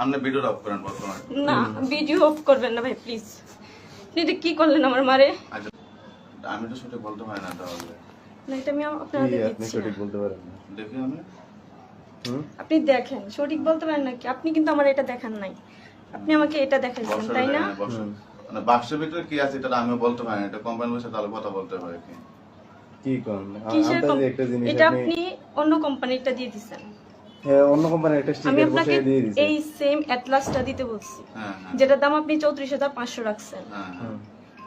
আপনি video of করেন বর্তমানে। না ভিডিও অফ করবেন না ভাই প্লিজ। আপনি এটা কি করলেন আমার মারে? আচ্ছা আমি তো সঠিক বলতে পারি না তাহলে। না এটা আমি আপনাদের আপনি দিচ্ছি সঠিক না। বলতে পারেন না। দেখি আমি আপনি দেখেন সঠিক বলতে পারেন নাকি? আপনি কিন্তু আমার এটা দেখান নাই, আপনি আমাকে এটা দেখাইছেন তাই না? মানে বাক্সের ভিতরে কি আছে এটা আমি বলতে পারি না, এটা কোম্পানির সাথে তাহলে কথা বলতে হয় কি কি কোন কিসের আমরা যে একটা জিনিস এটা আপনি আপনি অন্য কোম্পানিটা দিয়ে দিছেন। হ্যাঁ অন্য কোম্পানির একটা আমি স্টিকার আপনাকে বসিয়ে দিয়ে দিয়েছি। এই সেম অ্যাটলাসটা দিতে বলছি, হ্যাঁ হ্যাঁ যেটার দাম আপনি 34,500 রাখছেন, হ্যাঁ হ্যাঁ।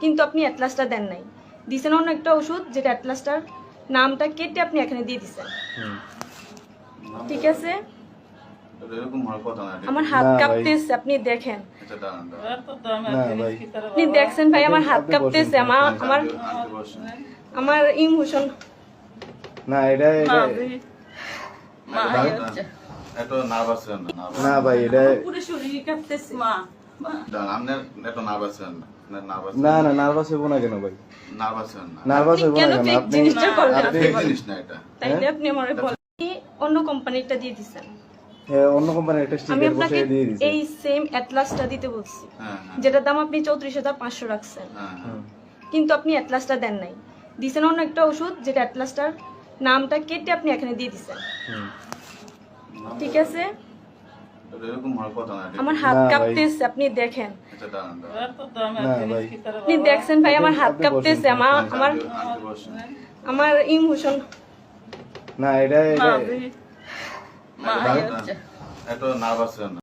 কিন্তু আপনি অ্যাটলাসটা দেন নাই। দিছেন অন্য একটা ওষুধ যেটা অ্যাটলাসটার নামটা কেটে আপনি এখানে দিয়ে দিছেন। ঠিক আছে, এটা এরকম হওয়ার কথা না। আমার হাত না ভাই। কাঁপতেছে, আপনি দেখেন। এটা দাঁড়ান দাঁড়ান। না ভাই আপনি দেখছেন ভাই আমার হাত আপনি কাঁপতেছে, বসেন। আন্টি বসেন। আমার ইমোশন। না এটা এত নার্ভাস হন না না ভাই এটা পুরো শরীর কাঁপতেছে। দাঁড়ান, আপনি এত নার্ভাস হন না, নার্ভাস না না নার্ভাস হইব না কেন ভাই? নার্ভাস হন না। নার্ভাস আপনি হইব কেন না কেন? fake আপনি জিনিসটা করলেন? আপনি ঠিক জিনিস না এটা। তাইলে আপনি আমারে বলেন আপনি অন্য কোম্পানিটা দিয়ে দিছেন। হ্যাঁ অন্য কোম্পানির একটা আমি স্টিকার আপনাকে বসিয়ে দিয়ে দিয়েছি। এই সেম অ্যাটলাসটা দিতে বলছি, হ্যাঁ হ্যাঁ যেটার দাম আপনি 34,500 রাখছেন, হ্যাঁ হ্যাঁ। কিন্তু আপনি অ্যাটলাসটা দেন নাই। দিছেন অন্য একটা ওষুধ যেটা অ্যাটলাসটার নামটা কেটে আপনি এখানে দিয়ে দিছেন। ঠিক আছে, এটা এরকম হওয়ার কথা না। আমার হাত না ভাই। কাঁপতেছে, আপনি দেখেন। এটা দাঁড়ান দাঁড়ান। না ভাই আপনি দেখছেন ভাই আমার হাত আপনি কাঁপতেছে, বসেন। আন্টি বসেন। আমার ইমোশন। না এটা দাঁড়ান, দাঁড়ান। এত নার্ভাস হন না।